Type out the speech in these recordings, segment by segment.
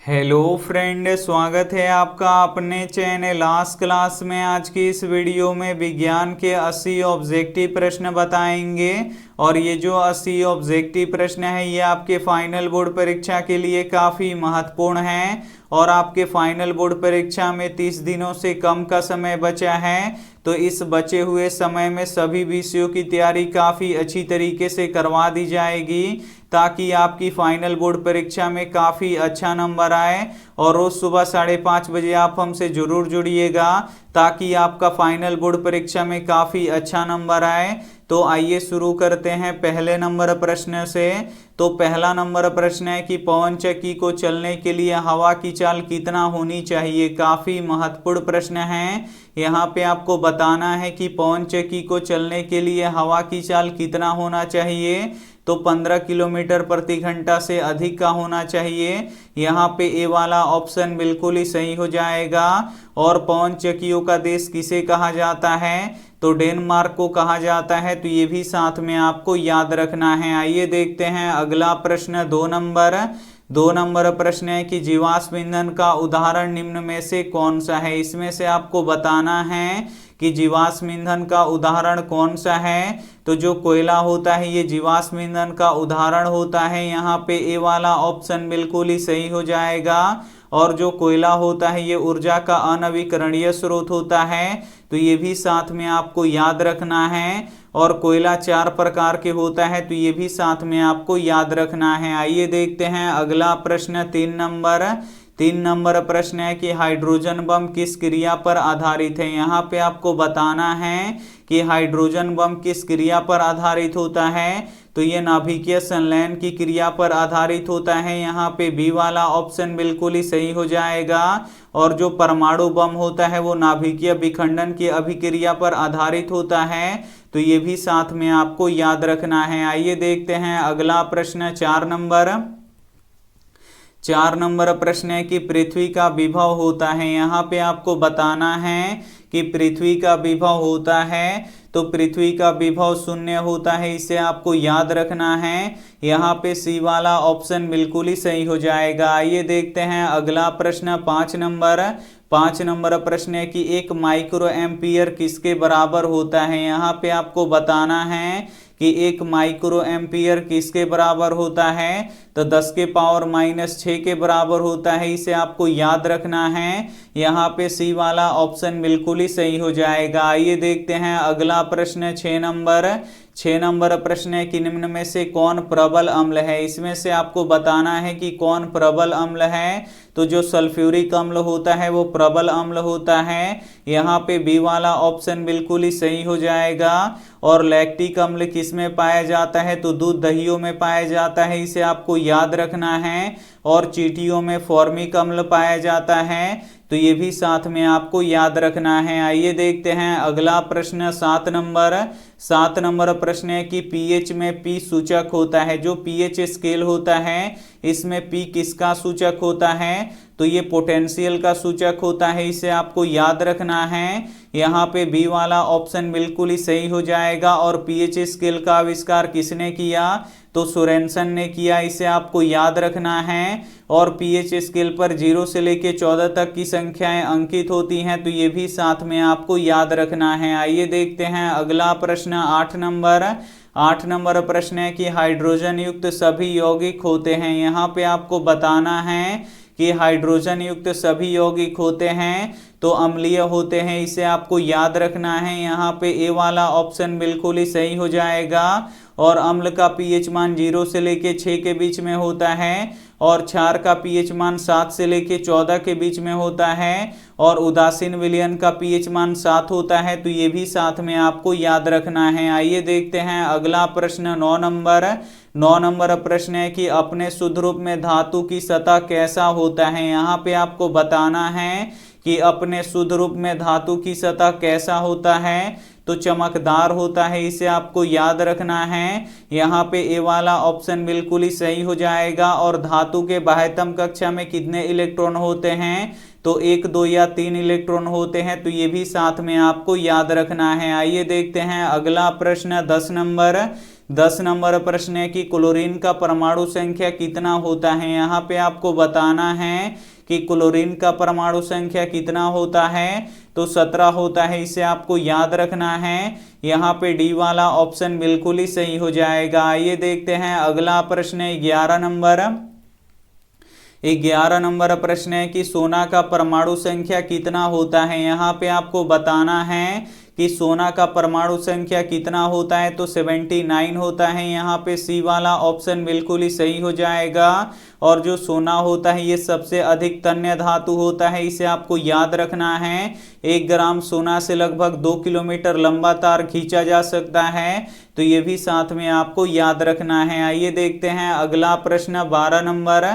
Hello friend, स्वागत है आपका अपने चैनल आज क्लास में। आज की इस वीडियो में विज्ञान के 80 ऑब्जेक्टिव प्रश्न बताएंगे और ये जो 80 ऑब्जेक्टिव प्रश्न है ये आपके फाइनल बोर्ड परीक्षा के लिए काफ़ी महत्वपूर्ण है और आपके फाइनल बोर्ड परीक्षा में 30 दिनों से कम का समय बचा है। तो इस बचे हुए समय में सभी विषयों की तैयारी काफ़ी अच्छी तरीके से करवा दी जाएगी ताकि आपकी फाइनल बोर्ड परीक्षा में काफ़ी अच्छा नंबर आए। और रोज़ सुबह 5:30 बजे आप हमसे ज़रूर जुड़िएगा ताकि आपका फाइनल बोर्ड परीक्षा में काफ़ी अच्छा नंबर आए। तो आइए शुरू करते हैं पहले नंबर प्रश्न से। तो पहला नंबर प्रश्न है कि पवन चक्की को चलने के लिए हवा की चाल कितना होनी चाहिए। काफ़ी महत्वपूर्ण प्रश्न है। यहाँ पे आपको बताना है कि पवन चक्की को चलने के लिए हवा की चाल कितना होना चाहिए। तो 15 किलोमीटर प्रति घंटा से अधिक का होना चाहिए। यहाँ पे ए वाला ऑप्शन बिल्कुल ही सही हो जाएगा। और पवन चक्कियों का देश किसे कहा जाता है, तो डेनमार्क को कहा जाता है। तो ये भी साथ में आपको याद रखना है। आइए देखते हैं अगला प्रश्न। 2 नंबर प्रश्न है कि जीवाश्म ईंधन का उदाहरण निम्न में से कौन सा है। इसमें से आपको बताना है कि जीवाश्म ईंधन का उदाहरण कौन सा है। तो जो कोयला होता है ये जीवाश्म ईंधन का उदाहरण होता है। यहाँ पे ए वाला ऑप्शन बिल्कुल ही सही हो जाएगा। और जो कोयला होता है ये ऊर्जा का अनवीकरणीय स्रोत होता है। तो ये भी साथ में आपको याद रखना है। और कोयला 4 प्रकार के होता है तो ये भी साथ में आपको याद रखना है। आइए देखते हैं अगला प्रश्न। 3 नंबर प्रश्न है कि हाइड्रोजन बम किस क्रिया पर आधारित है। यहाँ पे आपको बताना है कि हाइड्रोजन बम किस क्रिया पर आधारित होता है। तो ये नाभिकीय संलयन की क्रिया पर आधारित होता है। यहाँ पे बी वाला ऑप्शन बिल्कुल ही सही हो जाएगा। और जो परमाणु बम होता है वो नाभिकीय विखंडन की अभिक्रिया पर आधारित होता है। तो ये भी साथ में आपको याद रखना है। आइए देखते हैं अगला प्रश्न। 4 नंबर प्रश्न है कि पृथ्वी का विभव होता है। यहाँ पे आपको बताना है कि पृथ्वी का विभव होता है। तो पृथ्वी का विभव 0 होता है, इसे आपको याद रखना है। यहाँ पे सी वाला ऑप्शन बिल्कुल ही सही हो जाएगा। आइए देखते हैं अगला प्रश्न। 5 नंबर प्रश्न है कि 1 माइक्रो एम्पियर किसके बराबर होता है। यहाँ पे आपको बताना है कि 1 माइक्रो एम्पियर किसके बराबर होता है। तो 10⁻⁻6 के बराबर होता है, इसे आपको याद रखना है। यहाँ पे सी वाला ऑप्शन बिल्कुल ही सही हो जाएगा। आइए देखते हैं अगला प्रश्न। 6 नंबर प्रश्न है कि निम्न में से कौन प्रबल अम्ल है। इसमें से आपको बताना है कि कौन प्रबल अम्ल है। तो जो सल्फ्यूरिक अम्ल होता है वो प्रबल अम्ल होता है। यहाँ पे बी वाला ऑप्शन बिल्कुल ही सही हो जाएगा। और लैक्टिक अम्ल किस में पाया जाता है, तो दूध दहियों में पाया जाता है, इसे आपको याद रखना है। और चींटियों में फॉर्मिक अम्ल पाया जाता है, तो ये भी साथ में आपको याद रखना है। आइए देखते हैं अगला प्रश्न। 7 नंबर प्रश्न है कि पीएच में पी सूचक होता है। जो पीएच स्केल होता है इसमें पी किसका सूचक होता है, तो ये पोटेंशियल का सूचक होता है, इसे आपको याद रखना है। यहाँ पे बी वाला ऑप्शन बिल्कुल ही सही हो जाएगा। और पीएच स्केल का आविष्कार किसने किया, तो सोरेनसन ने किया, इसे आपको याद रखना है। और पीएच स्केल पर 0 से लेकर 14 तक की संख्याएं अंकित होती हैं, तो ये भी साथ में आपको याद रखना है। आइए देखते हैं अगला प्रश्न। 8 नंबर प्रश्न है कि हाइड्रोजन युक्त सभी यौगिक होते हैं। यहाँ पे आपको बताना है कि हाइड्रोजन युक्त सभी यौगिक होते हैं तो अम्लीय होते हैं, इसे आपको याद रखना है। यहाँ पे ए वाला ऑप्शन बिल्कुल ही सही हो जाएगा। और अम्ल का पीएच मान 0 से लेके 6 के बीच में होता है। और क्षार का पीएच मान 7 से लेके 14 के बीच में होता है। और उदासीन विलयन का पीएच मान 7 होता है, तो ये भी साथ में आपको याद रखना है। आइए देखते हैं अगला प्रश्न। 9 नंबर प्रश्न है कि अपने शुद्ध रूप में धातु की सतह कैसा होता है। यहाँ पे आपको बताना है कि अपने शुद्ध रूप में धातु की सतह कैसा होता है, तो चमकदार होता है, इसे आपको याद रखना है। यहाँ पे ए वाला ऑप्शन बिल्कुल ही सही हो जाएगा। और धातु के बाह्यतम कक्षा में कितने इलेक्ट्रॉन होते हैं, तो 1, 2 या 3 इलेक्ट्रॉन होते हैं, तो ये भी साथ में आपको याद रखना है। आइए देखते हैं अगला प्रश्न। 10 नंबर प्रश्न है कि क्लोरीन का परमाणु संख्या कितना होता है। यहाँ पे आपको बताना है कि क्लोरीन का परमाणु संख्या कितना होता है, तो 17 होता है, इसे आपको याद रखना है। यहाँ पे डी वाला ऑप्शन बिल्कुल ही सही हो जाएगा। आइए देखते हैं अगला प्रश्न 11 नंबर। 11 नंबर प्रश्न है कि सोना का परमाणु संख्या कितना होता है। यहाँ पे आपको बताना है कि सोना का परमाणु संख्या कितना होता है, तो 79 होता है। यहाँ पे सी वाला ऑप्शन बिल्कुल ही सही हो जाएगा। और जो सोना होता है ये सबसे अधिक तन्य धातु होता है, इसे आपको याद रखना है। 1 ग्राम सोना से लगभग 2 किलोमीटर लंबा तार खींचा जा सकता है, तो ये भी साथ में आपको याद रखना है। आइए देखते हैं अगला प्रश्न 12 नंबर।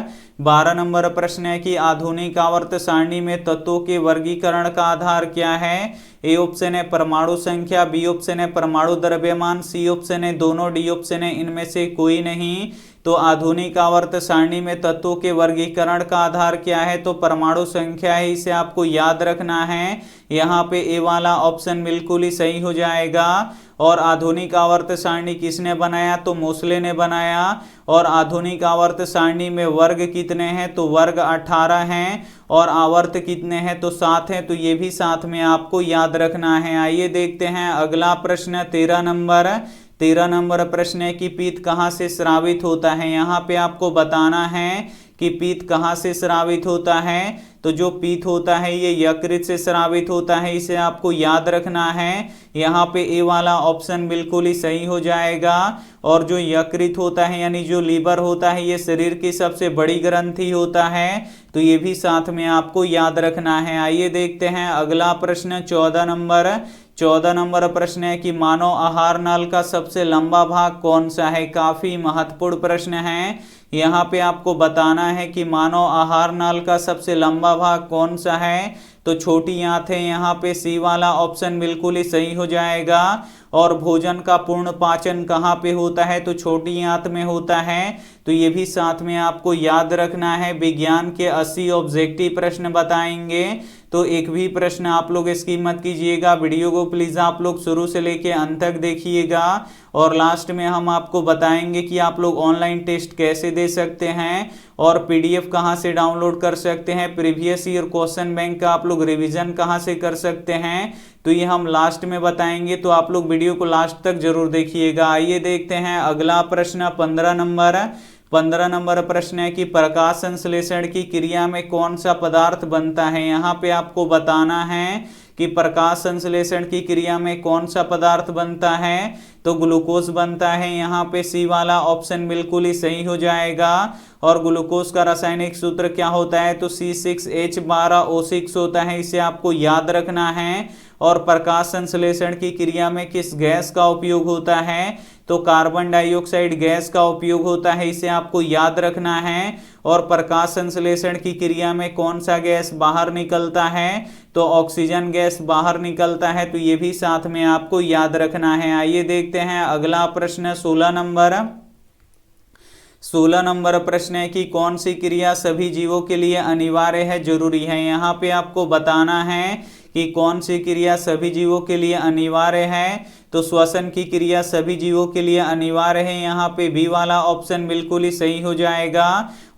12 नंबर प्रश्न है कि आधुनिक आवर्त सारणी में तत्वों के वर्गीकरण का आधार क्या है। ए ऑप्शन है परमाणु संख्या, बी ऑप्शन है परमाणु द्रव्यमान, सी ऑप्शन है दोनों, डी ऑप्शन है इनमें से कोई नहीं। तो आधुनिक आवर्त सारणी में तत्वों के वर्गीकरण का आधार क्या है, तो परमाणु संख्या है, इसे आपको याद रखना है। यहाँ पे ए वाला ऑप्शन बिल्कुल ही सही हो जाएगा। और आधुनिक आवर्त सारणी किसने बनाया, तो मोसले ने बनाया। और आधुनिक आवर्त सारणी में वर्ग कितने हैं, तो वर्ग 18 हैं। और आवर्त कितने हैं, तो 7 हैं, तो ये भी साथ में आपको याद रखना है। आइए देखते हैं अगला प्रश्न 13 नंबर। 13 नंबर प्रश्न है कि पीत कहाँ से स्रावित होता है। यहाँ पे आपको बताना है कि पीत कहाँ से स्रावित होता है, तो जो पीत होता है ये यकृत से स्रावित होता है, इसे आपको याद रखना है। यहाँ पे ए वाला ऑप्शन बिल्कुल ही सही हो जाएगा। और जो यकृत होता है यानी जो लीवर होता है ये शरीर की सबसे बड़ी ग्रंथि होता है, तो ये भी साथ में आपको याद रखना है। आइए देखते हैं अगला प्रश्न 14 नंबर। 14 नंबर प्रश्न है कि मानव आहार नल का सबसे लंबा भाग कौन सा है। काफी महत्वपूर्ण प्रश्न है। यहाँ पे आपको बताना है कि मानव आहार नल का सबसे लंबा भाग कौन सा है, तो छोटी आंतें। यहाँ पे सी वाला ऑप्शन बिल्कुल ही सही हो जाएगा। और भोजन का पूर्ण पाचन कहाँ पे होता है, तो छोटी आंत में होता है, तो ये भी साथ में आपको याद रखना है। विज्ञान के 80 ऑब्जेक्टिव प्रश्न बताएंगे, तो एक भी प्रश्न आप लोग इसकी मत कीजिएगा। वीडियो को प्लीज आप लोग शुरू से लेके अंत तक देखिएगा। और लास्ट में हम आपको बताएंगे कि आप लोग ऑनलाइन टेस्ट कैसे दे सकते हैं और पीडीएफ कहां से डाउनलोड कर सकते हैं, प्रीवियस ईयर क्वेश्चन बैंक का आप लोग रिवीजन कहां से कर सकते हैं, तो ये हम लास्ट में बताएंगे। तो आप लोग वीडियो को लास्ट तक जरूर देखिएगा। आइए देखते हैं अगला प्रश्न 15 नंबर। 15 नंबर प्रश्न है कि प्रकाश संश्लेषण की क्रिया में कौन सा पदार्थ बनता है। यहाँ पे आपको बताना है कि प्रकाश संश्लेषण की क्रिया में कौन सा पदार्थ बनता है, तो ग्लूकोज बनता है। यहाँ पे सी वाला ऑप्शन बिल्कुल ही सही हो जाएगा। और ग्लूकोज का रासायनिक सूत्र क्या होता है, तो C6H12O6 होता है, इसे आपको याद रखना है। और प्रकाश संश्लेषण की क्रिया में किस गैस का उपयोग होता है, तो कार्बन डाइऑक्साइड गैस का उपयोग होता है, इसे आपको याद रखना है। और प्रकाश संश्लेषण की क्रिया में कौन सा गैस बाहर निकलता है, तो ऑक्सीजन गैस बाहर निकलता है, तो ये भी साथ में आपको याद रखना है। आइए देखते हैं अगला प्रश्न 16 नंबर। 16 नंबर प्रश्न है कि कौन सी क्रिया सभी जीवों के लिए अनिवार्य है, जरूरी है। यहाँ पे आपको बताना है कि कौन सी क्रिया सभी जीवों के लिए अनिवार्य है, तो श्वसन की क्रिया सभी जीवों के लिए अनिवार्य है। यहाँ पे बी वाला ऑप्शन बिल्कुल ही सही हो जाएगा।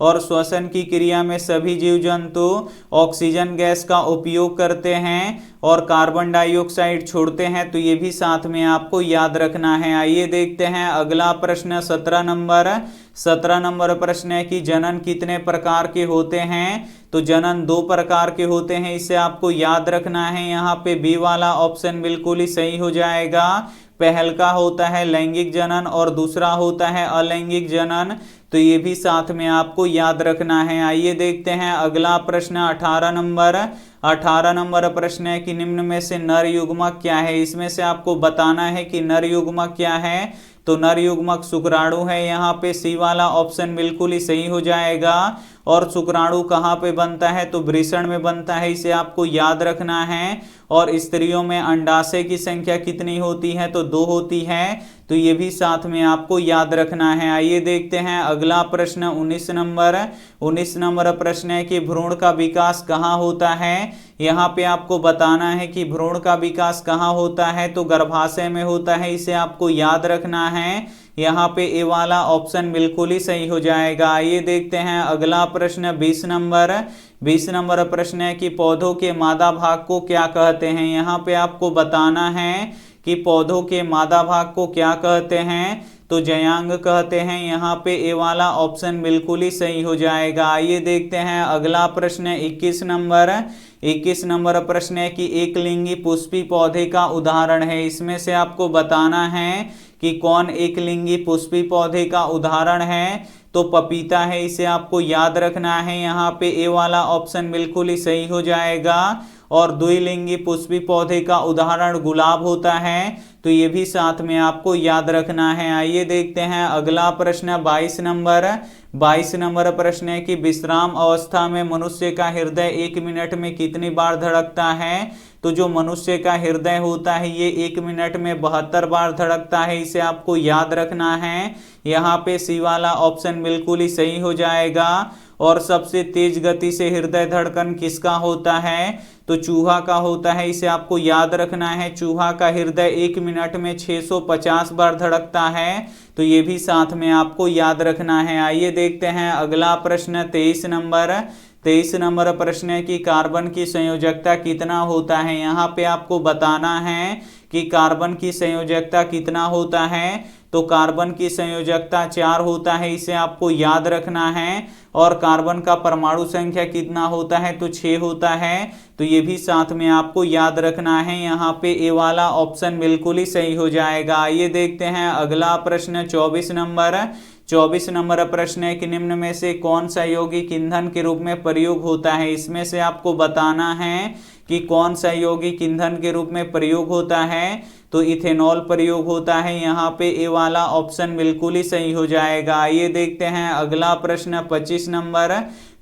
और श्वसन की क्रिया में सभी जीव जंतु ऑक्सीजन गैस का उपयोग करते हैं और कार्बन डाइऑक्साइड छोड़ते हैं, तो ये भी साथ में आपको याद रखना है। आइए देखते हैं अगला प्रश्न 17 नंबर। 17 नंबर प्रश्न है कि जनन कितने प्रकार के होते हैं, तो जनन 2 प्रकार के होते हैं, इसे आपको याद रखना है। यहाँ पे बी वाला ऑप्शन बिल्कुल ही सही हो जाएगा। पहल का होता है लैंगिक जनन और दूसरा होता है अलैंगिक जनन, तो ये भी साथ में आपको याद रखना है। आइए देखते हैं अगला प्रश्न 18 नंबर। 18 नंबर प्रश्न है कि निम्न में से नर युग्मक क्या है। इसमें से आपको बताना है कि नर युग्मक क्या है, तो नर युग्मक शुक्राणु है। यहाँ पे सी वाला ऑप्शन बिल्कुल ही सही हो जाएगा। और शुक्राणु कहाँ पे बनता है, तो वृषण में बनता है, इसे आपको याद रखना है। और स्त्रियों में अंडाशय की संख्या कितनी होती है, तो 2 होती है, तो ये भी साथ में आपको याद रखना है। आइए देखते हैं अगला प्रश्न 19 नंबर। 19 नंबर प्रश्न है कि भ्रूण का विकास कहाँ होता है। यहाँ पे आपको बताना है कि भ्रूण का विकास कहाँ होता है, तो गर्भाशय में होता है, इसे आपको याद रखना है। यहाँ पे ए वाला ऑप्शन बिल्कुल ही सही हो जाएगा। आइए देखते हैं अगला प्रश्न 20 नंबर। 20 नंबर प्रश्न है कि पौधों के मादा भाग को क्या कहते हैं। यहाँ पे आपको बताना है कि पौधों के मादा भाग को क्या कहते हैं, तो जयांग कहते हैं। यहाँ पे ए वाला ऑप्शन बिल्कुल ही सही हो जाएगा। आइए देखते हैं अगला प्रश्न 21 नंबर। 21 नंबर प्रश्न है कि एक लिंगी पुष्पी पौधे का उदाहरण है। इसमें से आपको बताना है कि कौन एक लिंगी पुष्पी पौधे का उदाहरण है, तो पपीता है, इसे आपको याद रखना है। यहाँ पे ए वाला ऑप्शन बिल्कुल ही सही हो जाएगा। और द्विलिंगी पुष्पी पौधे का उदाहरण गुलाब होता है, तो ये भी साथ में आपको याद रखना है। आइए देखते हैं अगला प्रश्न 22 नंबर। 22 नंबर प्रश्न है कि विश्राम अवस्था में मनुष्य का हृदय 1 मिनट में कितनी बार धड़कता है। तो जो मनुष्य का हृदय होता है ये 1 मिनट में 72 बार धड़कता है, इसे आपको याद रखना है। यहाँ पे सी वाला ऑप्शन बिल्कुल ही सही हो जाएगा। और सबसे तेज गति से हृदय धड़कन किसका होता है, तो चूहा का होता है, इसे आपको याद रखना है। चूहा का हृदय 1 मिनट में 650 बार धड़कता है, तो ये भी साथ में आपको याद रखना है। आइए देखते हैं अगला प्रश्न 23 नंबर। 23 नंबर प्रश्न है कि कार्बन की संयोजकता कितना होता है। यहाँ पे आपको बताना है कि कार्बन की संयोजकता कितना होता है, तो कार्बन की संयोजकता 4 होता है, इसे आपको याद रखना है। और कार्बन का परमाणु संख्या कितना होता है, तो 6 होता है, तो ये भी साथ में आपको याद रखना है। यहाँ पे ए वाला ऑप्शन बिल्कुल ही सही हो जाएगा। आइए देखते हैं अगला प्रश्न 24 नंबर। 24 नंबर प्रश्न है कि निम्न में से कौन सा यौगिक ईंधन के रूप में प्रयोग होता है। इसमें से आपको बताना है कि कौन सा यौगिक ईंधन के रूप में प्रयोग होता है, तो इथेनॉल प्रयोग होता है। यहाँ पे ए वाला ऑप्शन बिल्कुल ही सही हो जाएगा। आइए देखते हैं अगला प्रश्न 25 नंबर।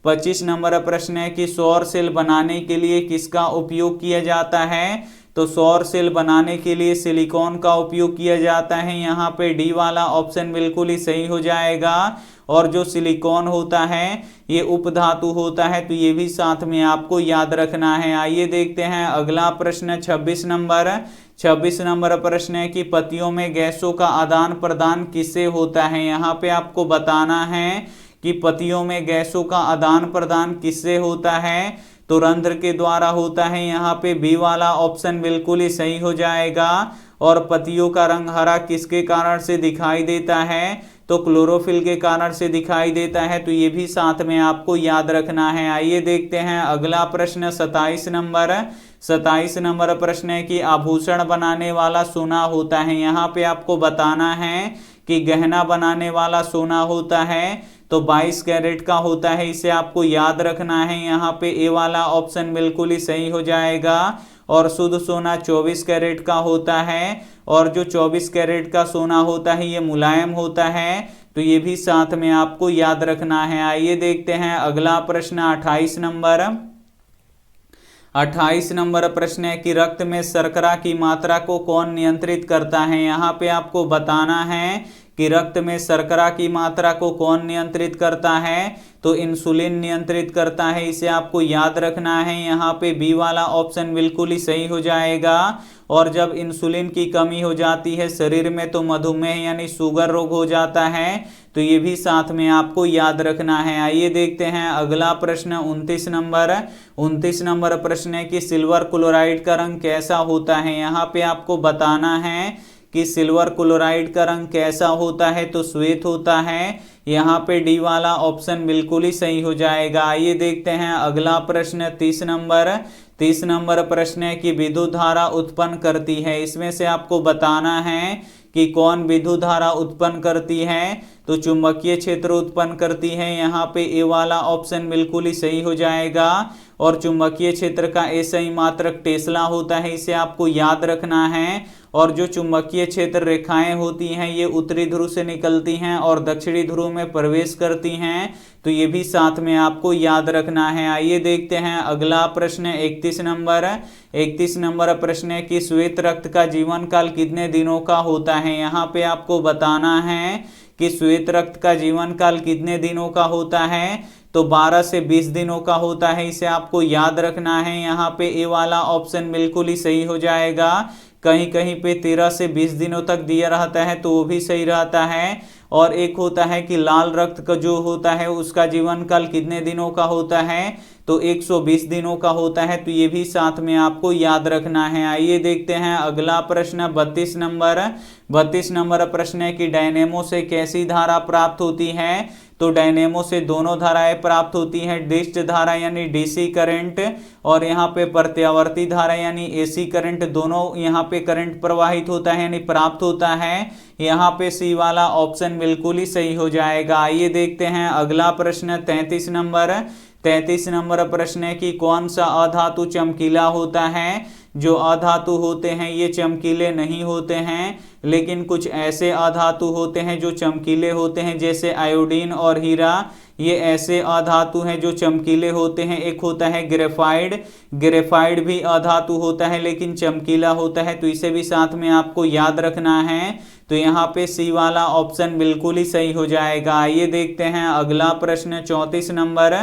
25 नंबर प्रश्न है कि सौर सेल बनाने के लिए किसका उपयोग किया जाता है, तो सौर सेल बनाने के लिए सिलिकॉन का उपयोग किया जाता है। यहाँ पे डी वाला ऑप्शन बिल्कुल ही सही हो जाएगा। और जो सिलिकॉन होता है ये उपधातु होता है, तो ये भी साथ में आपको याद रखना है। आइए देखते हैं अगला प्रश्न 26 नंबर। 26 नंबर प्रश्न है कि पत्तियों में गैसों का आदान प्रदान किससे होता है। यहाँ पे आपको बताना है कि पत्तियों में गैसों का आदान प्रदान किससे होता है, तो रंध्र के द्वारा होता है। यहाँ पे बी वाला ऑप्शन बिल्कुल ही सही हो जाएगा। और पत्तियों का रंग हरा किसके कारण से दिखाई देता है, तो क्लोरोफिल के कारण से दिखाई देता है, तो ये भी साथ में आपको याद रखना है। आइए देखते हैं अगला प्रश्न 27 नंबर। 27 नंबर प्रश्न है कि आभूषण बनाने वाला सोना होता है। यहाँ पे आपको बताना है कि गहना बनाने वाला सोना होता है, तो 22 कैरेट का होता है, इसे आपको याद रखना है। यहाँ पे ए वाला ऑप्शन बिल्कुल ही सही हो जाएगा। और शुद्ध सोना 24 कैरेट का होता है। और जो 24 कैरेट का सोना होता है ये मुलायम होता है, तो ये भी साथ में आपको याद रखना है। आइए देखते हैं अगला प्रश्न 28 नंबर। 28 नंबर प्रश्न है कि रक्त में शर्करा की मात्रा को कौन नियंत्रित करता है। यहाँ पे आपको बताना है कि रक्त में शर्करा की मात्रा को कौन नियंत्रित करता है, तो इंसुलिन नियंत्रित करता है, इसे आपको याद रखना है। यहाँ पे बी वाला ऑप्शन बिल्कुल ही सही हो जाएगा। और जब इंसुलिन की कमी हो जाती है शरीर में तो मधुमेह यानी शुगर रोग हो जाता है, तो ये भी साथ में आपको याद रखना है। आइए देखते हैं अगला प्रश्न 29 नंबर। 29 नंबर प्रश्न है कि सिल्वर क्लोराइड का रंग कैसा होता है। यहाँ पे आपको बताना है कि सिल्वर क्लोराइड का रंग कैसा होता है, तो श्वेत होता है। यहाँ पे डी वाला ऑप्शन बिल्कुल ही सही हो जाएगा। आइए देखते हैं अगला प्रश्न 30 नंबर। 30 नंबर प्रश्न है कि विद्युत धारा उत्पन्न करती है। इसमें से आपको बताना है कि कौन विद्युत धारा उत्पन्न करती है, तो चुंबकीय क्षेत्र उत्पन्न करती है। यहाँ पे ए वाला ऑप्शन बिल्कुल ही सही हो जाएगा। और चुंबकीय क्षेत्र का ऐसा मात्रक टेस्ला होता है, इसे आपको याद रखना है। और जो चुंबकीय क्षेत्र रेखाएं होती हैं ये उत्तरी ध्रुव से निकलती हैं और दक्षिणी ध्रुव में प्रवेश करती हैं, तो ये भी साथ में आपको याद रखना है। आइए देखते हैं अगला प्रश्न 31 नंबर। 31 नंबर प्रश्न है कि श्वेत रक्त का जीवन काल कितने दिनों का होता है। यहाँ पे आपको बताना है कि श्वेत रक्त का जीवन काल कितने दिनों का होता है, तो 12 से 20 दिनों का होता है, इसे आपको याद रखना है। यहाँ पे ए वाला ऑप्शन बिल्कुल ही सही हो जाएगा। कहीं कहीं पे 13 से 20 दिनों तक दिया रहता है तो वो भी सही रहता है। और एक होता है कि लाल रक्त का जो होता है उसका जीवन काल कितने दिनों का होता है, तो 120 दिनों का होता है, तो ये भी साथ में आपको याद रखना है। आइए देखते हैं अगला प्रश्न 32 नंबर। 32 नंबर प्रश्न है कि डायनेमो से कैसी धारा प्राप्त होती है, तो डायनेमो से दोनों धाराएं प्राप्त होती हैं, डिस्च धारा यानी डीसी करंट और यहाँ पे प्रत्यावर्ती धारा यानी एसी करंट, दोनों यहाँ पे करंट प्रवाहित होता है यानी प्राप्त होता है। यहाँ पे सी वाला ऑप्शन बिल्कुल ही सही हो जाएगा। आइए देखते हैं अगला प्रश्न 33 नंबर। 33 नंबर प्रश्न है कि कौन सा अधातु चमकीला होता है। जो अधातु होते हैं ये चमकीले नहीं होते हैं, लेकिन कुछ ऐसे अधातु होते हैं जो चमकीले होते हैं, जैसे आयोडीन और हीरा, ये ऐसे अधातु हैं जो चमकीले होते हैं। एक होता है ग्रेफाइड, ग्रेफाइड भी अधातु होता है लेकिन चमकीला होता है, तो इसे भी साथ में आपको याद रखना है। तो यहाँ पे सी वाला ऑप्शन बिल्कुल ही सही हो जाएगा। आइए देखते हैं अगला प्रश्न 34 नंबर।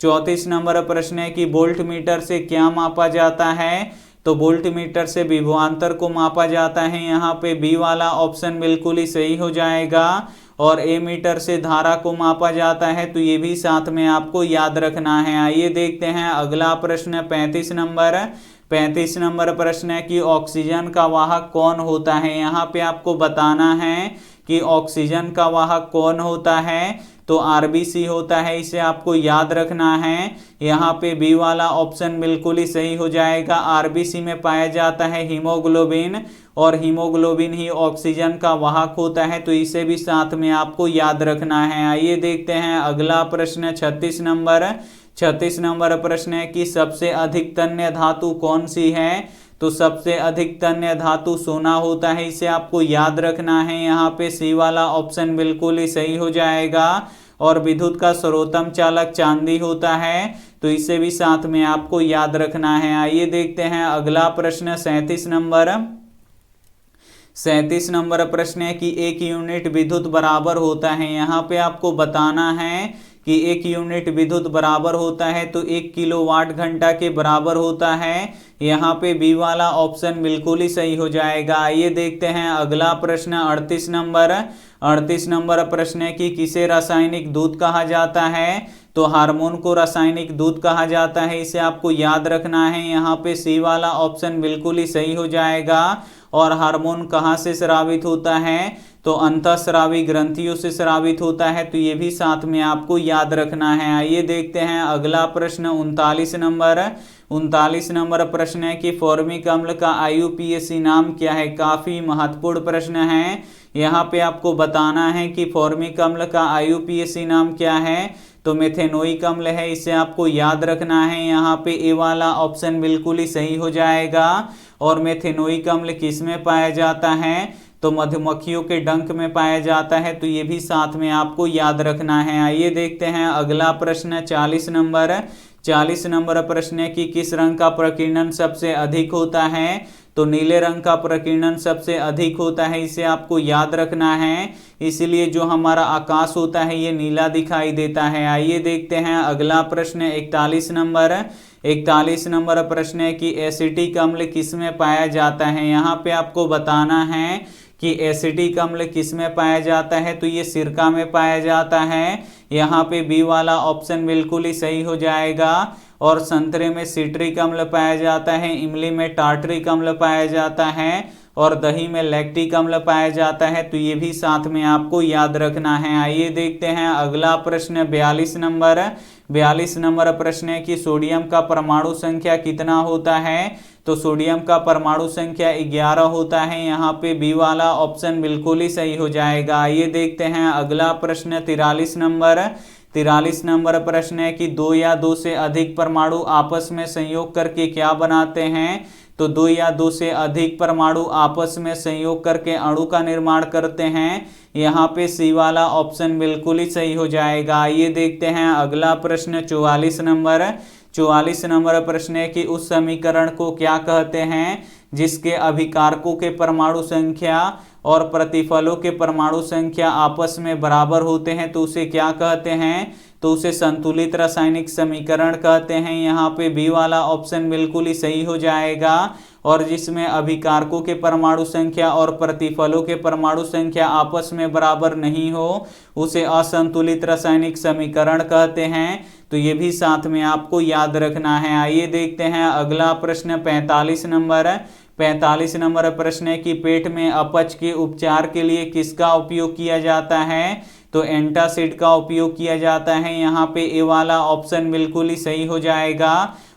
34 नंबर प्रश्न है कि वोल्ट मीटर से क्या मापा जाता है, तो वोल्ट मीटर से विभवांतर को मापा जाता है। यहाँ पे बी वाला ऑप्शन बिल्कुल ही सही हो जाएगा। और ए मीटर से धारा को मापा जाता है, तो ये भी साथ में आपको याद रखना है। आइए देखते हैं अगला प्रश्न 35 नंबर। 35 नंबर प्रश्न है कि ऑक्सीजन का वाहक कौन होता है। यहाँ पे आपको बताना है कि ऑक्सीजन का वाहक कौन होता है, तो आरबीसी होता है, इसे आपको याद रखना है। यहाँ पे बी वाला ऑप्शन बिल्कुल ही सही हो जाएगा। आरबीसी में पाया जाता है हीमोग्लोबिन और हीमोग्लोबिन ही ऑक्सीजन का वाहक होता है, तो इसे भी साथ में आपको याद रखना है। आइए देखते हैं अगला प्रश्न 36 नंबर। 36 नंबर प्रश्न है कि सबसे अधिक तन्य धातु कौन सी है, तो सबसे अधिक तन्य धातु सोना होता है, इसे आपको याद रखना है। यहाँ पे सी वाला ऑप्शन बिल्कुल ही सही हो जाएगा। और विद्युत का सर्वोत्तम चालक चांदी होता है, तो इसे भी साथ में आपको याद रखना है। आइए देखते हैं अगला प्रश्न 37 नंबर। 37 नंबर प्रश्न है कि 1 यूनिट विद्युत बराबर होता है। यहाँ पे आपको बताना है कि 1 यूनिट विद्युत बराबर होता है, तो 1 किलोवाट घंटा के बराबर होता है। यहाँ पे बी वाला ऑप्शन बिल्कुल ही सही हो जाएगा। आइए देखते हैं अगला प्रश्न 38 नंबर। 38 नंबर प्रश्न है कि किसे रासायनिक दूध कहा जाता है, तो हार्मोन को रासायनिक दूध कहा जाता है, इसे आपको याद रखना है। यहाँ पे सी वाला ऑप्शन बिल्कुल ही सही हो जाएगा। और हार्मोन कहाँ से स्रावित होता है, तो अंतःस्रावी ग्रंथियों से स्रावित होता है, तो ये भी साथ में आपको याद रखना है। आइए देखते हैं अगला प्रश्न 39 नंबर। 39 नंबर प्रश्न है कि फॉर्मिक अम्ल का आईयूपीएसी नाम क्या है। काफी महत्वपूर्ण प्रश्न है। यहाँ पे आपको बताना है कि फॉर्मिक अम्ल का आईयूपीएसी नाम क्या है, तो मेथेनोइक अम्ल है, इसे आपको याद रखना है। यहाँ पे ए वाला ऑप्शन बिल्कुल ही सही हो जाएगा। और मेथेनोइक अम्ल किस में पाया जाता है, तो मधुमक्खियों के डंक में पाया जाता है, तो ये भी साथ में आपको याद रखना है। आइए देखते हैं अगला प्रश्न 40 नंबर। 40 नंबर प्रश्न है कि किस रंग का प्रकीर्णन सबसे अधिक होता है, तो नीले रंग का प्रकीर्णन सबसे अधिक होता है, इसे आपको याद रखना है। इसलिए जो हमारा आकाश होता है ये नीला दिखाई देता है। आइए देखते हैं अगला प्रश्न 41 नंबर। 41 नंबर प्रश्न है कि एसिटिक अम्ल किस में पाया जाता है। यहाँ पे आपको बताना है कि एसिटिक अम्ल किस में पाया जाता है, तो ये सिरका में पाया जाता है। यहाँ पे बी वाला ऑप्शन बिल्कुल ही सही हो जाएगा। और संतरे में सिट्रिक अम्ल पाया जाता है, इमली में टार्टरिक अम्ल पाया जाता है और दही में लैक्टिक अम्ल पाया जाता है, तो ये भी साथ में आपको याद रखना है। आइए देखते हैं अगला प्रश्न 42 नंबर। 42 नंबर प्रश्न है कि सोडियम का परमाणु संख्या कितना होता है, तो सोडियम का परमाणु संख्या 11 होता है। यहाँ पे बी वाला ऑप्शन बिल्कुल ही सही हो जाएगा। आइए देखते हैं अगला प्रश्न 43 नंबर। 43 नंबर प्रश्न है कि 2 या 2 से अधिक परमाणु आपस में संयोग करके क्या बनाते हैं, तो 2 या 2 से अधिक परमाणु आपस में संयोग करके अणु का निर्माण करते हैं। यहाँ पे सी वाला ऑप्शन बिल्कुल ही सही हो जाएगा। आइए देखते हैं अगला प्रश्न 44 नंबर। 44 नंबर प्रश्न है कि उस समीकरण को क्या कहते हैं जिसके अभिकारकों के परमाणु संख्या और प्रतिफलों के परमाणु संख्या आपस में बराबर होते हैं, तो उसे क्या कहते हैं, तो उसे संतुलित रासायनिक समीकरण कहते हैं। यहाँ पे बी वाला ऑप्शन बिल्कुल ही सही हो जाएगा। और जिसमें अभिकारकों के परमाणु संख्या और प्रतिफलों के परमाणु संख्या आपस में बराबर नहीं हो उसे असंतुलित रासायनिक समीकरण कहते हैं। तो ये भी साथ में आपको याद रखना है। आइए देखते हैं अगला प्रश्न 45 नंबर। 45 नंबर प्रश्न है कि पेट में अपच के उपचार के लिए किसका उपयोग किया जाता है? तो एंटासिड का उपयोग किया जाता है। यहाँ पे ए वाला ऑप्शन बिल्कुल ही सही हो जाएगा।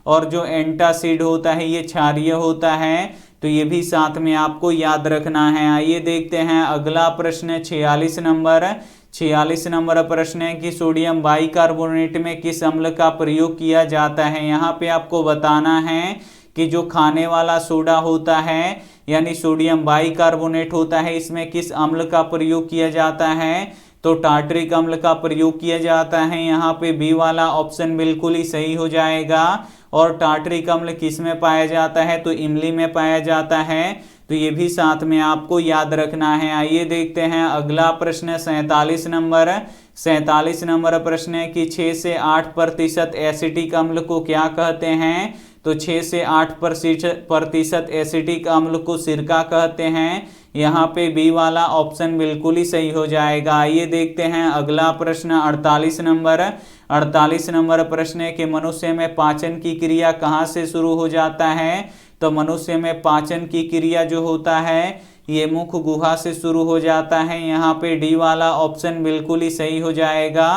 और जो एंटासिड होता है ये क्षारीय होता है, तो ये भी साथ में आपको याद रखना है। आइए देखते हैं अगला प्रश्न 46 नंबर। 46 नंबर प्रश्न है कि सोडियम बाइकार्बोनेट में किस अम्ल का प्रयोग किया जाता है? यहाँ पे आपको बताना है कि जो खाने वाला सोडा होता है यानी सोडियम बाइकार्बोनेट होता है, इसमें किस अम्ल का प्रयोग किया जाता है? तो टार्टरिक अम्ल का प्रयोग किया जाता है। यहाँ पे बी वाला ऑप्शन बिल्कुल ही सही हो जाएगा। और टार्टरिक अम्ल किस में पाया जाता है? तो इमली में पाया जाता है। तो ये भी साथ में आपको याद रखना है। आइए देखते हैं अगला प्रश्न 47 नंबर। 47 नंबर प्रश्न है कि 6 से 8% एसिटिक अम्ल को क्या कहते हैं? तो 6 से 8% एसिटिक अम्ल को सिरका कहते हैं। यहाँ पे बी वाला ऑप्शन बिल्कुल ही सही हो जाएगा। आइए देखते हैं अगला प्रश्न 48 नंबर। 48 नंबर प्रश्न है कि मनुष्य में पाचन की क्रिया कहाँ से शुरू हो जाता है? तो मनुष्य में पाचन की क्रिया जो होता है ये मुख गुहा से शुरू हो जाता है। यहाँ पे डी वाला ऑप्शन बिल्कुल ही सही हो जाएगा।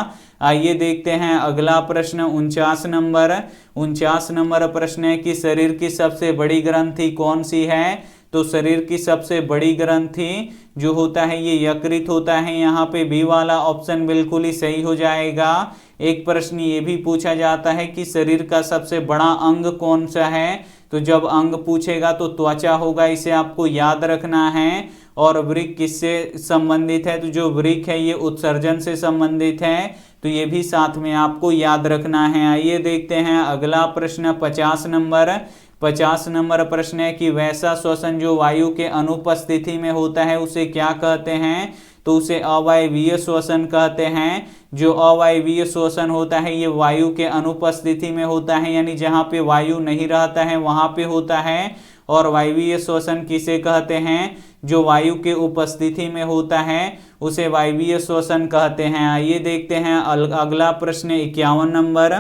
आइए देखते हैं अगला प्रश्न 49 नंबर। 49 नंबर प्रश्न है कि शरीर की सबसे बड़ी ग्रंथि कौन सी है? तो शरीर की सबसे बड़ी ग्रंथि जो होता है ये यकृत होता है। यहाँ पे बी वाला ऑप्शन बिल्कुल ही सही हो जाएगा। एक प्रश्न ये भी पूछा जाता है कि शरीर का सबसे बड़ा अंग कौन सा है? तो जब अंग पूछेगा तो त्वचा होगा, इसे आपको याद रखना है। और वृक्क किससे संबंधित है? तो जो वृक्क है ये उत्सर्जन से संबंधित है। तो ये भी साथ में आपको याद रखना है। आइए देखते हैं अगला प्रश्न 50 नंबर। 50 नंबर प्रश्न है कि वैसा श्वसन जो वायु के अनुपस्थिति में होता है उसे क्या कहते हैं? तो उसे अवायवीय श्वसन कहते हैं। जो अवायवीय श्वसन होता है ये वायु के अनुपस्थिति में होता है, यानी जहाँ पे वायु नहीं रहता है वहाँ पे होता है। और वायवीय श्वसन किसे कहते हैं? जो वायु के उपस्थिति में होता है उसे वायवीय श्वसन कहते हैं। आइए देखते हैं अगला प्रश्न 51 नंबर।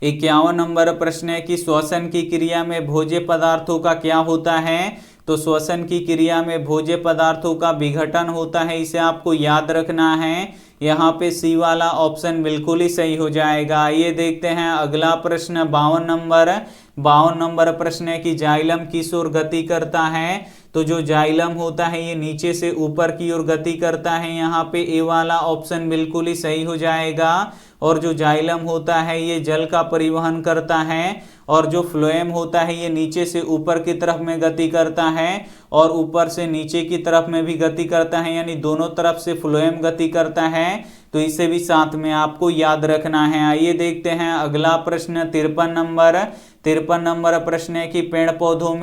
51 नंबर प्रश्न है कि श्वसन की क्रिया में भोज्य पदार्थों का क्या होता है? तो श्वसन की क्रिया में भोज्य पदार्थों का विघटन होता है, इसे आपको याद रखना है। यहाँ पे सी वाला ऑप्शन बिल्कुल ही सही हो जाएगा। आइए देखते हैं अगला प्रश्न 52 नंबर। 52 नंबर प्रश्न है कि जाइलम किस ओर गति करता है? तो जो जाइलम होता है ये नीचे से ऊपर की ओर गति करता है। यहाँ पे ए वाला ऑप्शन बिल्कुल ही सही हो जाएगा। और जो जाइलम होता है ये जल का परिवहन करता है। और जो फ्लोएम होता है ये नीचे से ऊपर की तरफ में गति करता है और ऊपर से नीचे की तरफ में भी गति करता है, यानी दोनों तरफ से फ्लोएम गति करता है। तो इसे भी साथ में आपको याद रखना है। आइए देखते हैं अगला प्रश्न 53 नंबर। 53 नंबर प्रश्न है कि पेड़ पौधों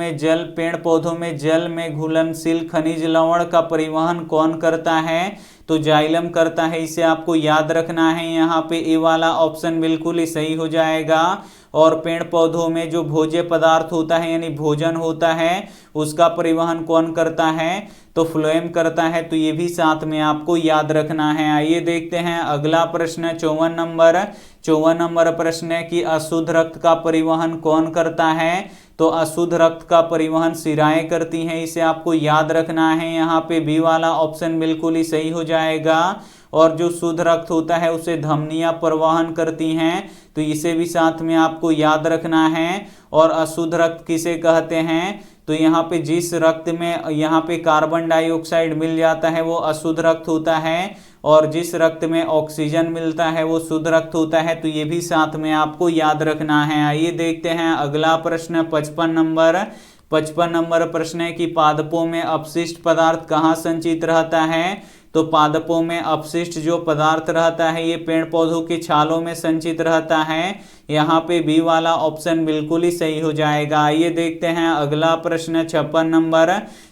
में जल में घुलनशील खनिज लवण का परिवहन कौन करता है? तो जाइलम करता है, इसे आपको याद रखना है। यहाँ पे ए वाला ऑप्शन बिल्कुल ही सही हो जाएगा। और पेड़ पौधों में जो भोज्य पदार्थ होता है यानी भोजन होता है उसका परिवहन कौन करता है? तो फ्लोएम करता है। तो ये भी साथ में आपको याद रखना है। आइए देखते हैं अगला प्रश्न 54 नंबर। 54 नंबर प्रश्न है कि अशुद्ध रक्त का परिवहन कौन करता है? तो अशुद्ध रक्त का परिवहन शिराएं करती हैं, इसे आपको याद रखना है। यहाँ पे बी वाला ऑप्शन बिल्कुल ही सही हो जाएगा। और जो शुद्ध रक्त होता है उसे धमनियां परिवहन करती हैं, तो इसे भी साथ में आपको याद रखना है। और अशुद्ध रक्त किसे कहते हैं? तो यहाँ पे जिस रक्त में यहाँ पे कार्बन डाइऑक्साइड मिल जाता है वो अशुद्ध रक्त होता है। और जिस रक्त में ऑक्सीजन मिलता है वो शुद्ध रक्त होता है। तो ये भी साथ में आपको याद रखना है। आइए देखते हैं अगला प्रश्न 55 नंबर। 55 नंबर प्रश्न है कि पादपों में अपशिष्ट पदार्थ कहाँ संचित रहता है? तो पादपों में अपशिष्ट जो पदार्थ रहता है ये पेड़ पौधों की छालों में संचित रहता है। यहाँ पे बी वाला ऑप्शन बिल्कुल ही सही हो जाएगा। आइए देखते हैं अगला प्रश्न 56 नंबर।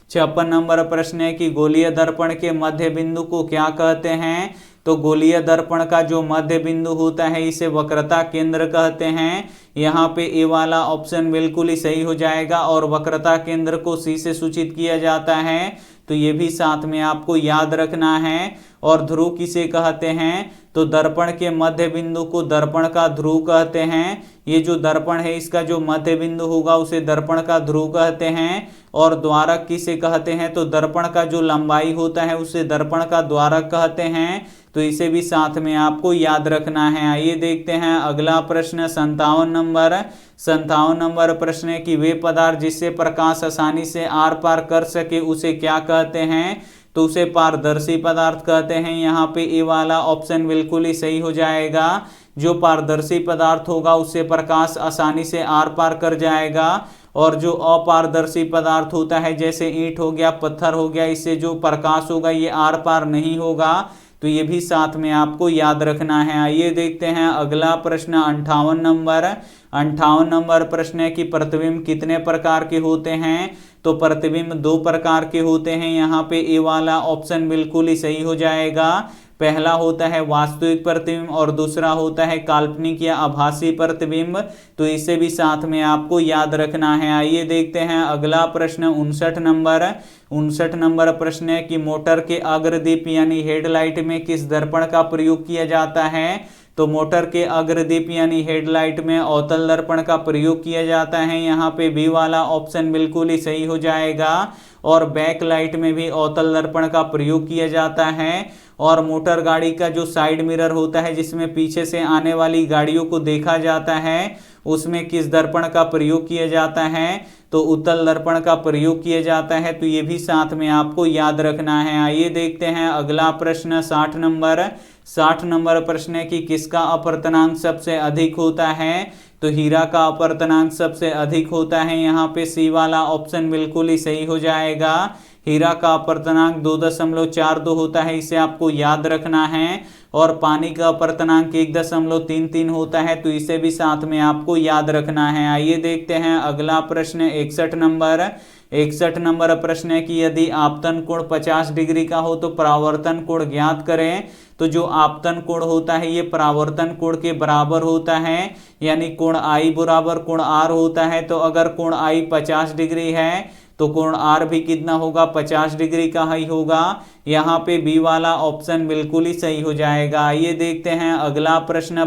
56 नंबर प्रश्न है कि गोलीय दर्पण के मध्य बिंदु को क्या कहते हैं? तो गोलीय दर्पण का जो मध्य बिंदु होता है इसे वक्रता केंद्र कहते हैं। यहाँ पे ए वाला ऑप्शन बिल्कुल ही सही हो जाएगा। और वक्रता केंद्र को सी से सूचित किया जाता है, तो ये भी साथ में आपको याद रखना है। और ध्रुव किसे कहते हैं, तो दर्पण के मध्य बिंदु को दर्पण का ध्रुव कहते हैं। ये जो दर्पण है इसका जो मध्य बिंदु होगा उसे दर्पण का ध्रुव कहते हैं। और द्वारक किसे कहते हैं, तो दर्पण का जो लंबाई होता है उसे दर्पण का द्वारक कहते हैं। तो इसे भी साथ में आपको याद रखना है। आइए देखते हैं अगला प्रश्न 57 नंबर प्रश्न है कि वे पदार्थ जिससे प्रकाश आसानी से आर पार कर सके उसे क्या कहते हैं, तो उसे पारदर्शी पदार्थ कहते हैं। यहाँ पे ए वाला ऑप्शन बिल्कुल ही सही हो जाएगा। जो पारदर्शी पदार्थ होगा उससे प्रकाश आसानी से आर पार कर जाएगा। और जो अपारदर्शी पदार्थ होता है जैसे ईंट हो गया, पत्थर हो गया, इससे जो प्रकाश होगा ये आर पार नहीं होगा। तो ये भी साथ में आपको याद रखना है। आइए देखते हैं अगला प्रश्न 58 नंबर प्रश्न है कि प्रतिबिंब कितने प्रकार के होते हैं, तो प्रतिबिंब 2 प्रकार के होते हैं। यहाँ पे ए वाला ऑप्शन बिल्कुल ही सही हो जाएगा। पहला होता है वास्तविक प्रतिबिंब और दूसरा होता है काल्पनिक या आभासी प्रतिबिंब। तो इसे भी साथ में आपको याद रखना है। आइए देखते हैं अगला प्रश्न 59 नंबर प्रश्न है कि मोटर के अग्रदीप यानी हेडलाइट में किस दर्पण का प्रयोग किया जाता है, तो मोटर के अग्रदीप यानी हेडलाइट में अवतल दर्पण का प्रयोग किया जाता है। यहाँ पे बी वाला ऑप्शन बिल्कुल ही सही हो जाएगा। और बैक लाइट में भी अवतल दर्पण का प्रयोग किया जाता है। और मोटर गाड़ी का जो साइड मिरर होता है जिसमें पीछे से आने वाली गाड़ियों को देखा जाता है, उसमें किस दर्पण का प्रयोग किया जाता है, तो उत्तल दर्पण का प्रयोग किया जाता है। तो ये भी साथ में आपको याद रखना है। आइए देखते हैं अगला प्रश्न 60 नंबर प्रश्न है कि किसका अपवर्तनांक सबसे अधिक होता है, तो हीरा का अपवर्तनांक सबसे अधिक होता है। यहाँ पे सी वाला ऑप्शन बिल्कुल ही सही हो जाएगा। हीरा का अपवर्तनांक 2.42 होता है, इसे आपको याद रखना है। और पानी का अपवर्तनांक 1.33 होता है, तो इसे भी साथ में आपको याद रखना है। आइए देखते हैं अगला प्रश्न 61 नंबर प्रश्न है कि यदि आपतन कोण 50 डिग्री का हो तो परावर्तन कोण ज्ञात करें। तो जो आपतन कोण होता है ये परावर्तन कोण के बराबर होता है, यानी कोण आई बराबर कोण आर होता है। तो अगर कोण आई 50 डिग्री है तो कोण आर भी कितना होगा, 50 डिग्री का ही होगा। यहाँ पे बी वाला ऑप्शन बिल्कुल ही सही हो जाएगा। आइए देखते हैं अगला प्रश्न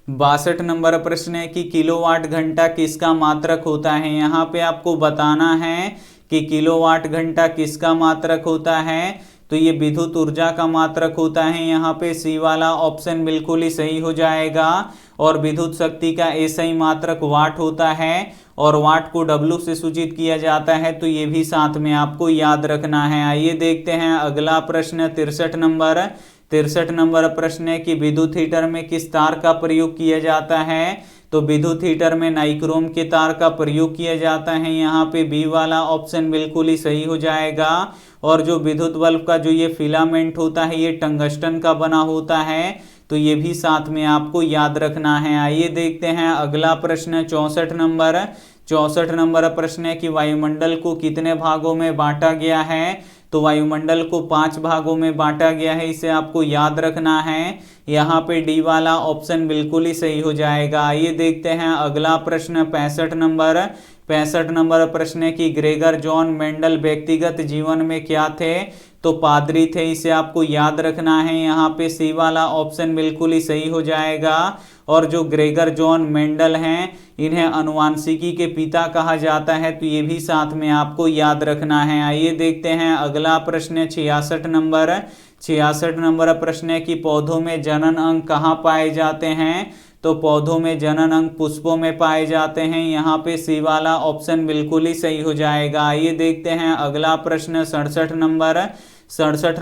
62 नंबर प्रश्न है कि किलोवाट घंटा किसका मात्रक होता है। यहाँ पे आपको बताना है कि किलोवाट घंटा किसका मात्रक होता है, तो ये विद्युत ऊर्जा का मात्रक होता है। यहाँ पे सी वाला ऑप्शन बिल्कुल ही सही हो जाएगा। और विद्युत शक्ति का ऐसा ही मात्रक वाट होता है और वाट को W से सूचित किया जाता है। तो ये भी साथ में आपको याद रखना है। आइए देखते हैं अगला प्रश्न 63 नंबर प्रश्न है कि विद्युत हीटर में किस तार का प्रयोग किया जाता है, तो विद्युत हीटर में नाइक्रोम के तार का प्रयोग किया जाता है। यहाँ पे बी वाला ऑप्शन बिल्कुल ही सही हो जाएगा। और जो विद्युत बल्ब का जो ये फिलामेंट होता है ये टंगस्टन का बना होता है। तो ये भी साथ में आपको याद रखना है। आइए देखते हैं अगला प्रश्न 64 नंबर प्रश्न है कि वायुमंडल को कितने भागों में बांटा गया है, तो वायुमंडल को 5 भागों में बांटा गया है, इसे आपको याद रखना है। यहाँ पे डी वाला ऑप्शन बिल्कुल ही सही हो जाएगा। आइए देखते हैं अगला प्रश्न 65 नंबर प्रश्न है कि ग्रेगर जॉन मेंडल व्यक्तिगत जीवन में क्या थे, तो पादरी थे, इसे आपको याद रखना है। यहाँ पे सी वाला ऑप्शन बिल्कुल ही सही हो जाएगा। और जो ग्रेगर जॉन मेंडल हैं इन्हें अनुवांशिकी के पिता कहा जाता है, तो ये भी साथ में आपको याद रखना है। आइए देखते हैं अगला प्रश्न 66 नंबर प्रश्न है कि पौधों में जनन अंग कहाँ पाए जाते हैं, तो पौधों में जनन अंग पुष्पों में पाए जाते हैं। यहाँ पे सी वाला ऑप्शन बिल्कुल ही सही हो जाएगा। आइए देखते हैं अगला प्रश्न 67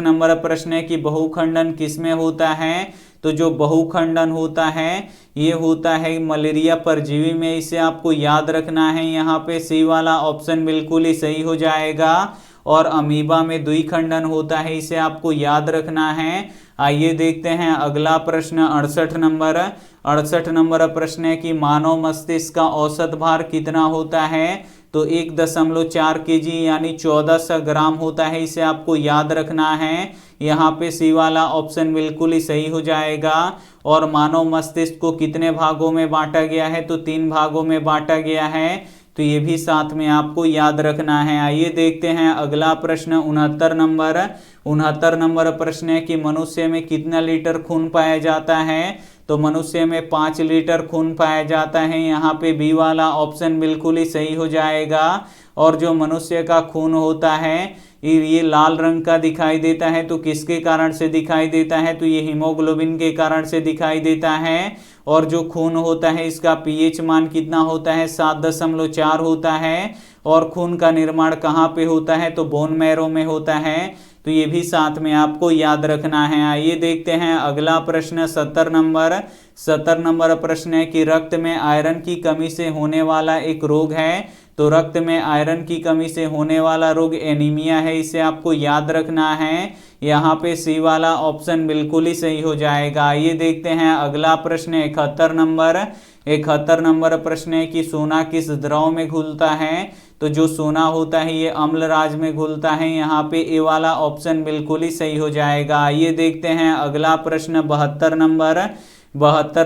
नंबर प्रश्न है कि बहुखंडन किसमें होता है, तो जो बहुखंडन होता है ये होता है मलेरिया परजीवी में, इसे आपको याद रखना है। यहाँ पे सी वाला ऑप्शन बिल्कुल ही सही हो जाएगा। और अमीबा में द्विखंडन होता है, इसे आपको याद रखना है। आइए देखते हैं अगला प्रश्न 68 नंबर प्रश्न है कि मानव मस्तिष्क का औसत भार कितना होता है, तो 1.4 kg यानी 1400 ग्राम होता है, इसे आपको याद रखना है। यहाँ पे सी वाला ऑप्शन बिल्कुल ही सही हो जाएगा। और मानव मस्तिष्क को कितने भागों में बांटा गया है, तो 3 भागों में बांटा गया है, तो ये भी साथ में आपको याद रखना है। आइए देखते हैं अगला प्रश्न 69 नंबर प्रश्न है कि मनुष्य में कितना लीटर खून पाया जाता है, तो मनुष्य में 5 लीटर खून पाया जाता है। यहाँ पे बी वाला ऑप्शन बिल्कुल ही सही हो जाएगा। और जो मनुष्य का खून होता है ये लाल रंग का दिखाई देता है, तो किसके कारण से दिखाई देता है, तो ये हीमोग्लोबिन के कारण से दिखाई देता है। और जो खून होता है इसका पीएच मान कितना होता है, 7.4 होता है। और खून का निर्माण कहाँ पे होता है, तो बोन मैरो में होता है, तो ये भी साथ में आपको याद रखना है। आइए देखते हैं अगला प्रश्न 70 नंबर प्रश्न है कि रक्त में आयरन की कमी से होने वाला एक रोग है, तो रक्त में आयरन की कमी से होने वाला रोग एनीमिया है, इसे आपको याद रखना है। यहाँ पे सी वाला ऑप्शन बिल्कुल ही सही हो जाएगा। आइए देखते हैं अगला प्रश्न 71 नंबर प्रश्न है कि सोना किस द्रव में घुलता है, तो जो सोना होता है ये अम्ल राज में घुलता है। यहाँ पे ए वाला ऑप्शन बिल्कुल ही सही हो जाएगा। आइए देखते हैं अगला प्रश्न 72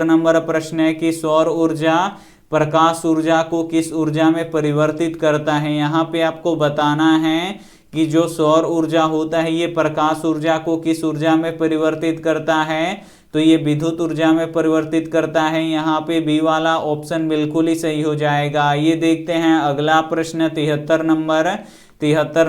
नंबर प्रश्न है कि सौर ऊर्जा प्रकाश ऊर्जा को किस ऊर्जा में परिवर्तित करता है। यहाँ पे आपको बताना है कि जो सौर ऊर्जा होता है ये प्रकाश ऊर्जा को किस ऊर्जा में परिवर्तित करता है, तो ये विद्युत ऊर्जा में परिवर्तित करता है। यहाँ पे बी वाला ऑप्शन बिल्कुल ही सही हो जाएगा। ये देखते हैं अगला प्रश्न 73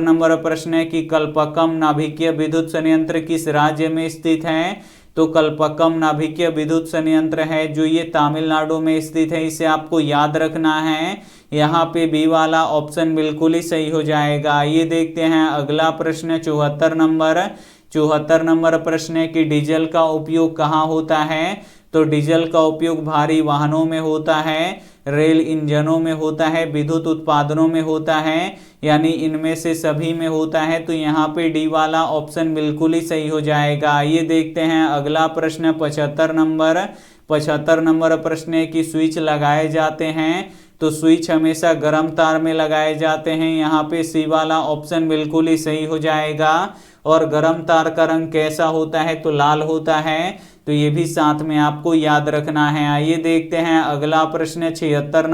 नंबर प्रश्न है कि कल्पक्कम नाभिकीय विद्युत संयंत्र किस राज्य में स्थित है, तो कल्पक्कम नाभिकीय विद्युत संयंत्र है जो ये तमिलनाडु में स्थित है, इसे आपको याद रखना है। यहाँ पे बी वाला ऑप्शन बिल्कुल ही सही हो जाएगा। ये देखते हैं अगला प्रश्न 74 नंबर प्रश्न है कि डीजल का उपयोग कहाँ होता है, तो डीजल का उपयोग भारी वाहनों में होता है, रेल इंजनों में होता है, विद्युत उत्पादनों में होता है, यानी इनमें से सभी में होता है, तो यहाँ पे डी वाला ऑप्शन बिल्कुल ही सही हो जाएगा। ये देखते हैं अगला प्रश्न 75 नंबर प्रश्न है कि स्विच लगाए जाते हैं, तो स्विच हमेशा गर्म तार में लगाए जाते हैं। यहाँ पे सी वाला ऑप्शन बिल्कुल ही सही हो जाएगा। और गर्म तार का रंग कैसा होता है, तो लाल होता है, तो ये भी साथ में आपको याद रखना है। आइए देखते हैं अगला प्रश्न 76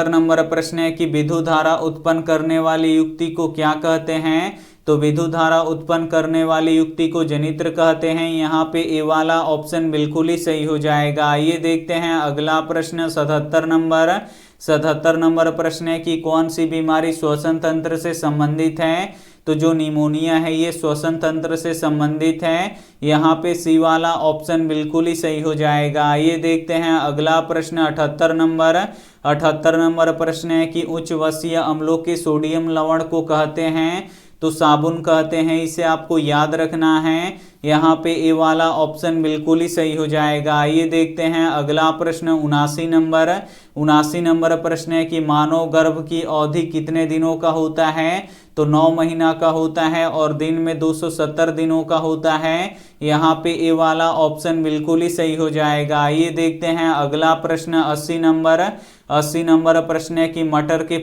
नंबर प्रश्न है कि विद्युत धारा उत्पन्न करने वाली युक्ति को क्या कहते हैं, तो विद्युत धारा उत्पन्न करने वाली युक्ति को जनित्र कहते हैं। यहाँ पे ए वाला ऑप्शन बिल्कुल ही सही हो जाएगा। आइए देखते हैं अगला प्रश्न 77 नंबर प्रश्न है कि कौन सी बीमारी श्वसन तंत्र से संबंधित है, तो जो निमोनिया है ये श्वसन तंत्र से संबंधित है। यहाँ पे सी वाला ऑप्शन बिल्कुल ही सही हो जाएगा। ये देखते हैं अगला प्रश्न 78 नंबर प्रश्न है कि उच्च वसीय अम्लों के सोडियम लवण को कहते हैं, तो साबुन कहते हैं, इसे आपको याद रखना है। यहाँ पे ए वाला ऑप्शन बिल्कुल ही सही हो जाएगा। ये देखते हैं अगला प्रश्न 79 नंबर प्रश्न है कि मानव गर्भ की अवधि कितने दिनों का होता है, तो 9 महीना का होता है और दिन में 270 दिनों का होता है। यहाँ पे ए वाला ऑप्शन बिल्कुल ही सही हो जाएगा। ये देखते हैं अगला प्रश्न 80 नंबर प्रश्न है कि मटर के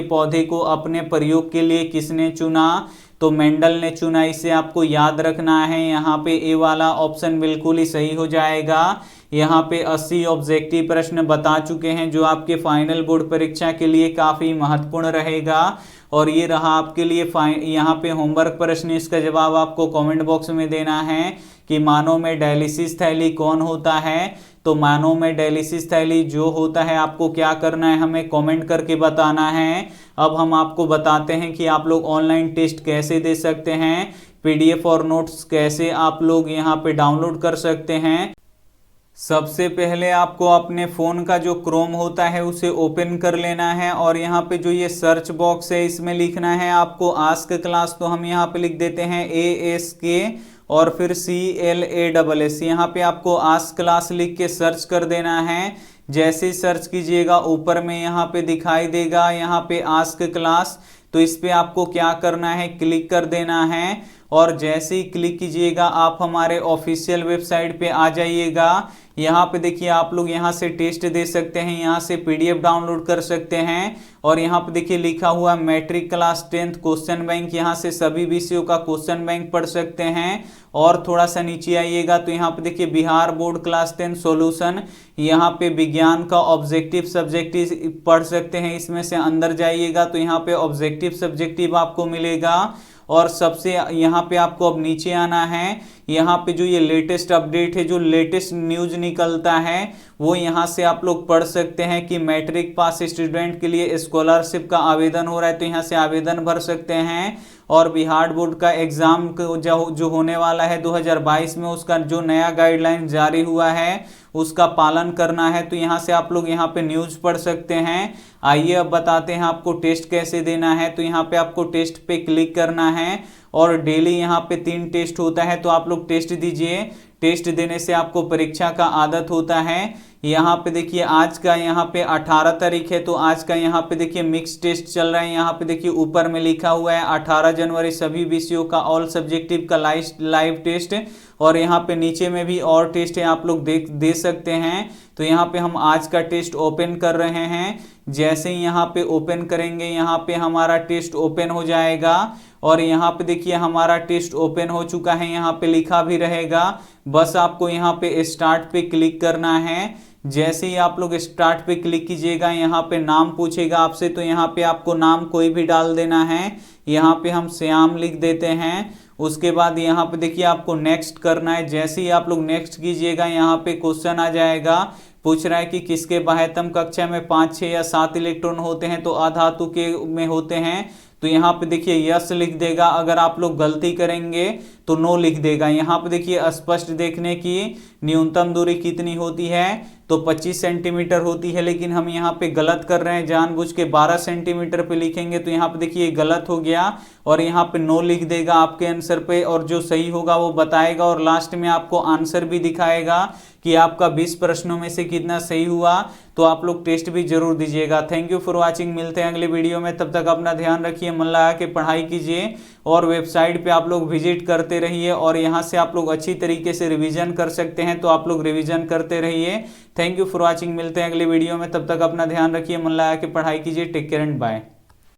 पौधे को अपने प्रयोग के लिए किसने चुना, तो मेंडल ने चुना, इसे आपको याद रखना है। यहाँ पे ए वाला ऑप्शन बिल्कुल ही सही हो जाएगा। यहाँ पे 80 ऑब्जेक्टिव प्रश्न बता चुके हैं जो आपके फाइनल बोर्ड परीक्षा के लिए काफ़ी महत्वपूर्ण रहेगा। और ये रहा आपके लिए यहाँ पे होमवर्क प्रश्न, इसका जवाब आपको कमेंट बॉक्स में देना है कि मानव में डायलिसिस थैली कौन होता है, तो मानव में डायलिसिस थैली जो होता है आपको क्या करना है, हमें कमेंट करके बताना है। अब हम आपको बताते हैं कि आप लोग ऑनलाइन टेस्ट कैसे दे सकते हैं, पीडीएफ और नोट्स कैसे आप लोग यहाँ पे डाउनलोड कर सकते हैं। सबसे पहले आपको अपने फ़ोन का जो क्रोम होता है उसे ओपन कर लेना है और यहाँ पे जो ये सर्च बॉक्स है इसमें लिखना है आपको आस्क क्लास, तो हम यहाँ पे लिख देते हैं ASK और फिर CLASS। यहाँ पे आपको आस्क क्लास लिख के सर्च कर देना है। जैसे ही सर्च कीजिएगा ऊपर में यहाँ पे दिखाई देगा यहाँ पे आस्क क्लास, तो इस पे आपको क्या करना है, क्लिक कर देना है। और जैसे ही क्लिक कीजिएगा आप हमारे ऑफिशियल वेबसाइट पे आ जाइएगा। यहाँ पे देखिए आप लोग यहाँ से टेस्ट दे सकते हैं, यहाँ से पीडीएफ डाउनलोड कर सकते हैं और यहाँ पे देखिए लिखा हुआ matric class 10th question bank, यहाँ से सभी विषयों का क्वेश्चन बैंक पढ़ सकते हैं। और थोड़ा सा नीचे आइएगा तो यहाँ पे देखिए बिहार बोर्ड क्लास 10 सॉल्यूशन, यहाँ पे विज्ञान का ऑब्जेक्टिव सब्जेक्टिव पढ़ सकते हैं। इसमें से अंदर जाइएगा तो यहाँ पे ऑब्जेक्टिव सब्जेक्टिव आपको मिलेगा और सबसे यहाँ पे आपको अब नीचे आना है। यहाँ पे जो ये लेटेस्ट अपडेट है, जो लेटेस्ट न्यूज निकलता है वो यहाँ से आप लोग पढ़ सकते हैं कि मैट्रिक पास स्टूडेंट के लिए स्कॉलरशिप का आवेदन हो रहा है तो यहाँ से आवेदन भर सकते हैं। और बिहार बोर्ड का एग्जाम जो होने वाला है 2022 में, उसका जो नया गाइडलाइन जारी हुआ है उसका पालन करना है तो यहाँ से आप लोग यहाँ पे न्यूज पढ़ सकते हैं। आइए अब बताते हैं आपको टेस्ट कैसे देना है। तो यहाँ पे आपको टेस्ट पे क्लिक करना है और डेली यहाँ पे 3 टेस्ट होता है तो आप लोग टेस्ट दीजिए। टेस्ट देने से आपको परीक्षा का आदत होता है। यहाँ पे देखिए आज का यहाँ पे 18 तारीख है तो आज का यहाँ पे देखिए मिक्स टेस्ट चल रहा है। यहाँ पे देखिए ऊपर में लिखा हुआ है 18 जनवरी सभी विषयों का ऑल सब्जेक्टिव का लाइव टेस्ट, और यहाँ पे नीचे में भी और टेस्ट है आप लोग दे सकते हैं। तो यहाँ पे हम आज का टेस्ट ओपन कर रहे हैं। जैसे ही यहाँ पे ओपन करेंगे यहाँ पे हमारा टेस्ट ओपन हो जाएगा और यहाँ पे देखिए हमारा टेस्ट ओपन हो चुका है, यहाँ पे लिखा भी रहेगा। बस आपको यहाँ पे स्टार्ट पे क्लिक करना है। जैसे ही आप लोग स्टार्ट पे क्लिक कीजिएगा यहाँ पे नाम पूछेगा आपसे तो यहाँ पे आपको नाम कोई भी डाल देना है। यहाँ पे हम श्याम लिख देते हैं। उसके बाद यहाँ पे देखिए आपको नेक्स्ट करना है। जैसे ही आप लोग नेक्स्ट कीजिएगा यहाँ पे क्वेश्चन आ जाएगा, पूछ रहा है कि किसके बाह्यतम कक्षा में 5, 6 या 7 इलेक्ट्रॉन होते हैं तो अधातु के में होते हैं। तो यहाँ पे देखिए यस लिख देगा। अगर आप लोग गलती करेंगे तो नो लिख देगा। यहाँ पे देखिए स्पष्ट देखने की न्यूनतम दूरी कितनी होती है तो 25 सेंटीमीटर होती है, लेकिन हम यहाँ पे गलत कर रहे हैं जानबूझ के 12 सेंटीमीटर पे लिखेंगे तो यहाँ पे देखिए गलत हो गया और यहाँ पे नो लिख देगा आपके आंसर पे और जो सही होगा वो बताएगा और लास्ट में आपको आंसर भी दिखाएगा कि आपका 20 प्रश्नों में से कितना सही हुआ। तो आप लोग टेस्ट भी जरूर दीजिएगा। Thank you for watching. मिलते हैं अगले वीडियो में, तब तक अपना ध्यान रखिए, मन लगा के पढ़ाई कीजिए और वेबसाइट पे आप लोग विजिट करते रहिए और यहाँ से आप लोग अच्छी तरीके से रिवीजन कर सकते हैं तो आप लोग रिवीजन करते रहिए। Thank you for watching. मिलते हैं अगले वीडियो में, तब तक अपना ध्यान रखिए, मन लगा के पढ़ाई कीजिए। Take care and bye.